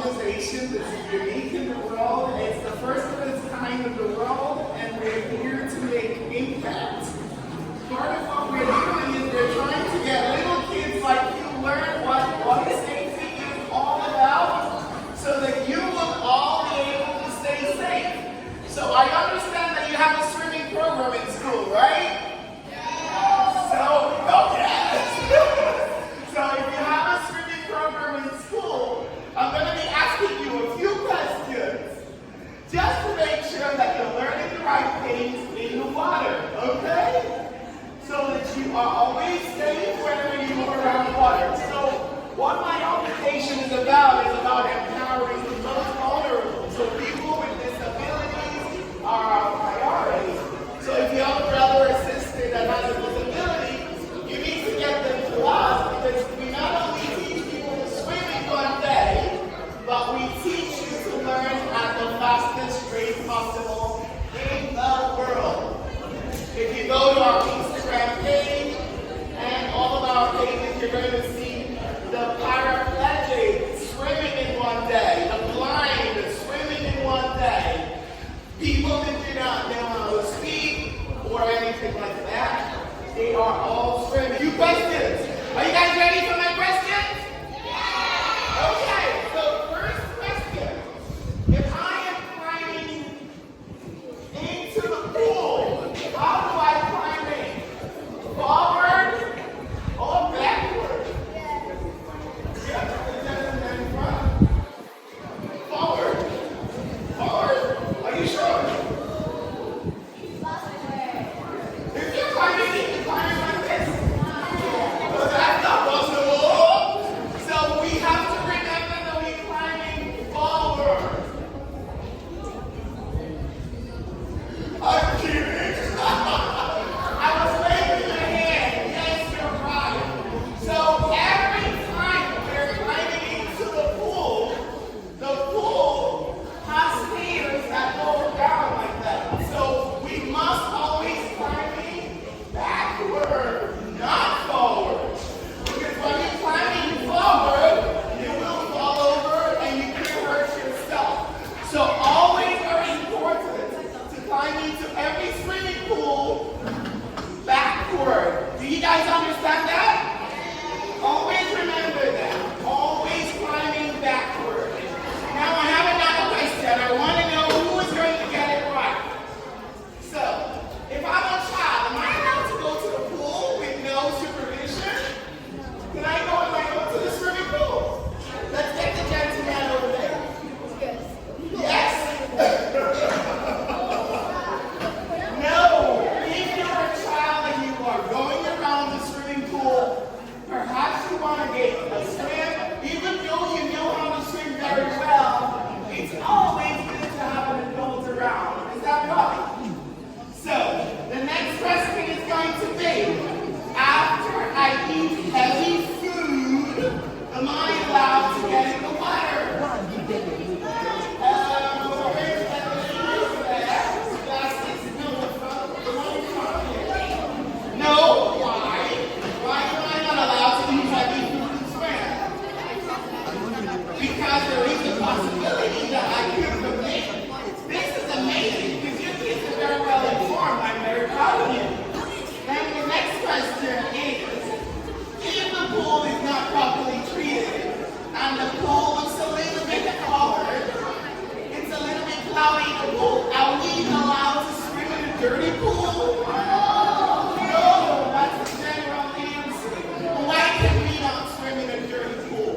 organization that's unique in the world. It's the first of its kind in the world, and we're here to make impact. Part of what we're doing is we're trying to get little kids like you learn what safety is all about, so that you will all be able to stay safe. So I understand that you have a swimming program in school, right? So if you have a swimming program in school, I'm going to be asking you a few questions just to make sure that you're learning the right things in the water, okay? So that you are always safe whenever you go around water. So what my organization is about empowering the most vulnerable. So people with disabilities are our priority. So if you have a brother or sister that has a disability, you need to get them to us, because we not only teach people to swim in one day, but we teach you to learn at the fastest rate possible in the world. If you go to our Instagram page and all of our pages, you're going to see the paraplegic swimming in one day, the blind swimming in one day, people that do not know how to speak or anything like that. They are all swimming. Few questions. Are you guys ready for my questions? Yeah. Okay, so first question. If I am climbing into the pool, how do I climb in? Forward or backward? Yeah, in front. Forward. Forward. Are you sure? If you're climbing in, you're climbing like this. So that's not possible. So we have to remember that we're climbing forward. I'm kidding. I was waving your hand. Yes, you're right. So every time we're climbing into the pool has stairs that go down like that. So we must always climbing backward, not forward. Because when you're climbing forward, you will fall over and you can hurt yourself. So always very important to climb into every swimming pool backward. Do you guys understand that? Always remember that. Always climbing backward. Now I have another question. I want to know who is going to get it right. So, if I'm a child, am I allowed to go to the pool with no supervision? Can I go to the swimming pool? Let's get the gentleman over there. Yes? No. If you're a child and you are going around the swimming pool, perhaps you want to get a swim. Even though you know how to swim very well, it's always good to have an adult around. Is that right? So, the next question is going to be, after I eat heavy food, am I allowed to get in the water? No, why? Why am I not allowed to eat heavy food and swim? Because there is a possibility that I could commit. This is amazing, because your kids are very well informed. I'm very proud of you. Then the next question is, if the pool is not properly treated, and the pool looks a little bit colored, it's a little bit cloudy in the pool, are we allowed to swim in a dirty pool? No, that's the general answer. Why can we not swim in a dirty pool?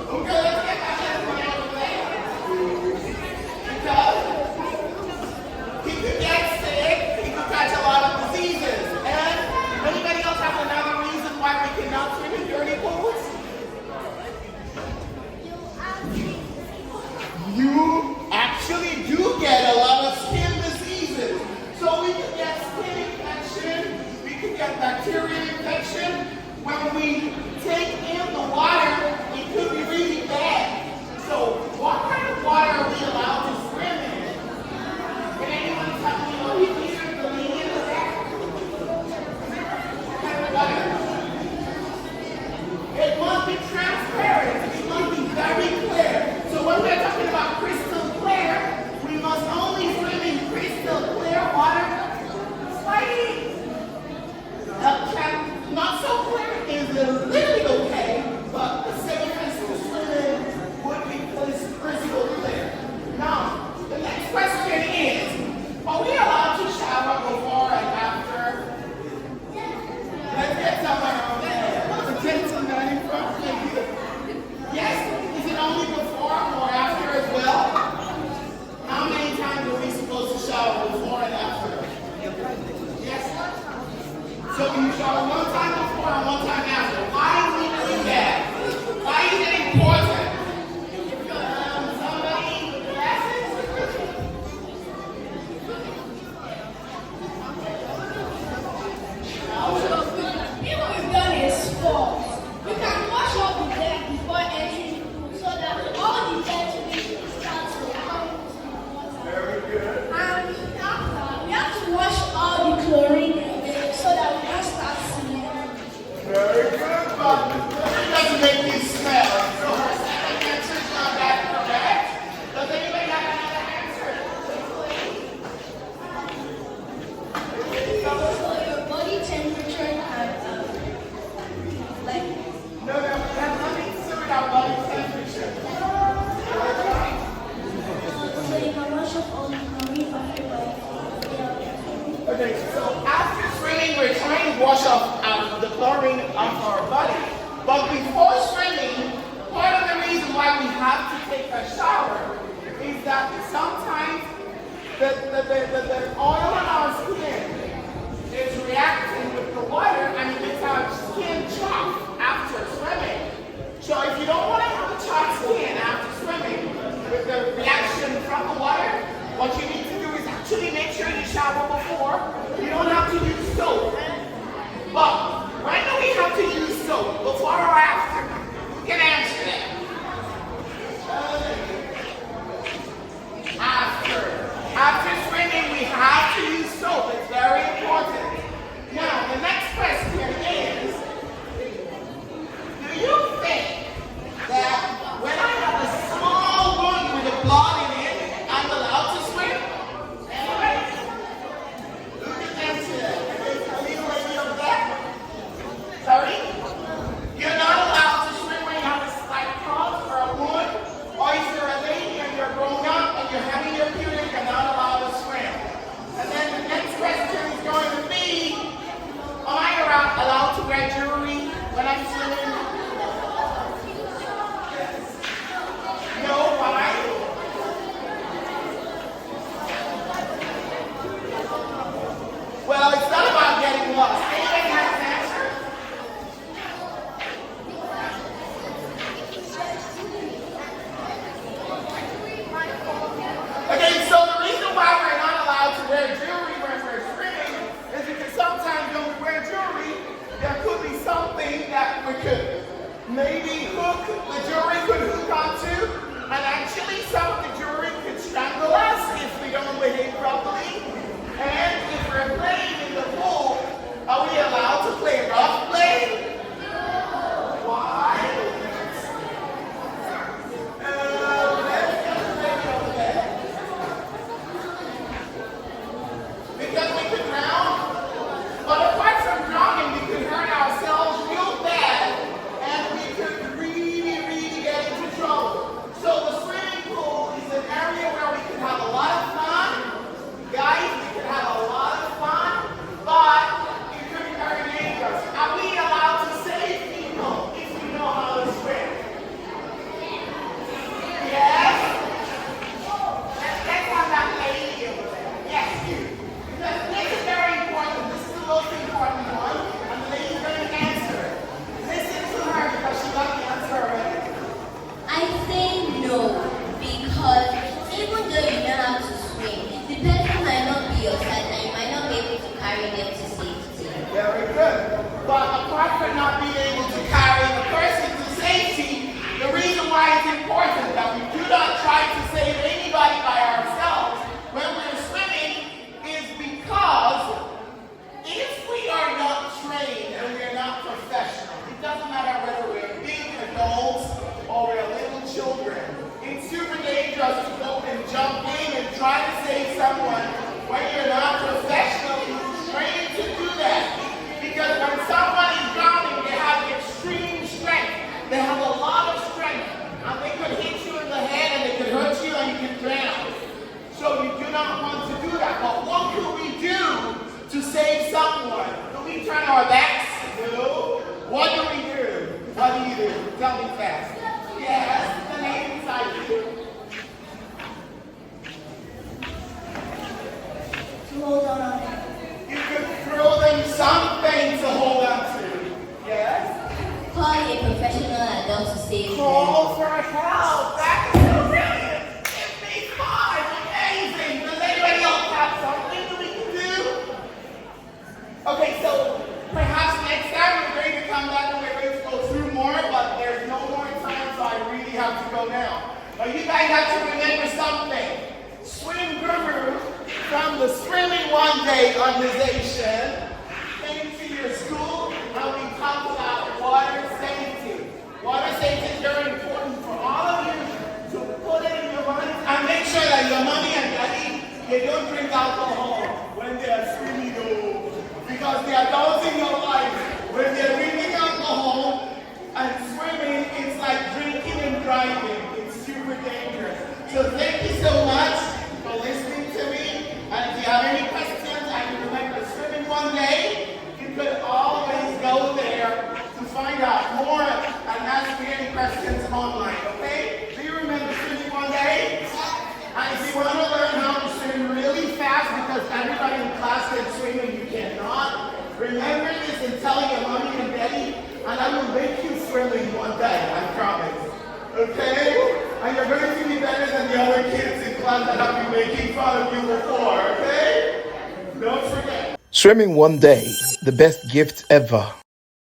Okay, let's get that gentleman over there. Because he could get sick, he could catch a lot of diseases. And anybody else have another reason why we cannot swim in dirty pools? You actually do get a lot of skin diseases. So we could get skin infection, we could get bacterial infection. When we take in the water, it could be really bad. So what kind of water are we allowed to swim in? Can anyone tell me what we consider the median of that? What kind of water? It must be transparent. chlorine onto our body. But before swimming, part of the reason why we have to take a shower is that sometimes the oil on our skin is reacting with the water and it makes our skin chafe after swimming. So if you don't want to have a chapped skin after swimming with the reaction from the water, what you need to do is actually make sure you shower before. You don't have to use soap. But when do we have to use soap? Before or after? Who can answer that? After. After swimming, we have to use soap. It's very important. Now, the next question is, do you think that when I have a small wound with a blood in it, I'm allowed to swim? Anyway, who can answer that? A little lady over there? Sorry? You're not allowed to swim when you have a slight cut or a wound, or if you're a lady and you're grown up and you're having your period, you're not allowed to swim. And then the next question is going to be, am I allowed to wear jewelry when I'm swimming? No, why? Well, it's not about getting lost. Anybody has an answer? Okay, so the reason why we're not allowed to wear jewelry when we're swimming is because sometimes when we wear jewelry, there could be something that we could maybe hook, the jewelry could hook onto, and actually some of the jewelry could strangle us if we don't behave properly. And if we're playing in the pool, are we allowed to play rough play? Why? Because we could drown. But apart from drowning, we could hurt ourselves real bad, and we could really get into trouble. So the swimming pool is an area where we can have a lot of fun. Guys, we can have a lot of fun, but it could be very dangerous. Are we allowed to save people if we know how to swim? Yes? Let's have that lady over there. Yes, you. Because this is very important. This is the most important one, and the lady's going to answer it. Listen to her because she got the answer already. I say no, because even though you know how to swim, the person might not be your side and you might not be able to carry them to safety. Very good. But apart from not being able to carry the person to safety, the reason why it's important that we do not try to save anybody by ourselves when we're swimming is because if we are not trained and we're not professional, it doesn't matter whether we're big adults or we're little children. It's super dangerous to go and jump in and try to save someone when you're not professionally trained to do that. Because when someone is drowning, they have extreme strength. They have a lot of strength. And they could hit you in the head and they could hurt you and you can drown. So you do not want to do that. But what could we do to save someone? Do we turn our backs? No. What do we do? What do you do? Tell me fast. Yes, the name inside you. To hold on. You could throw them something to hold on to. Yes? Call a professional adult to save them. Call for help. That is so brilliant. Give me 5. Amazing. Does anybody else have something that we can do? Okay, so perhaps next time we're going to come back and we're going to go through more, but there's no more time, so I really have to go now. But you guys have to remember something. Swim guru from the Swimming One Day organization came to your school and we talked about water safety. Water safety is very important for all of you to put it in your mind and make sure that your mommy and daddy, they don't drink alcohol when they are swimming. Because the adults in your life, when they're drinking alcohol and swimming, it's like drinking and driving. It's super dangerous. So thank you so much for listening to me. And if you have any questions, and you remember Swimming One Day, you could always go there fast and swim and you cannot. Remember this and telling your mommy and daddy, and I will make you friendly one day, I promise. Okay? And you're going to be better than the other kids in class that have been making fun of you before, okay? Don't forget. Swimming one day, the best gift ever.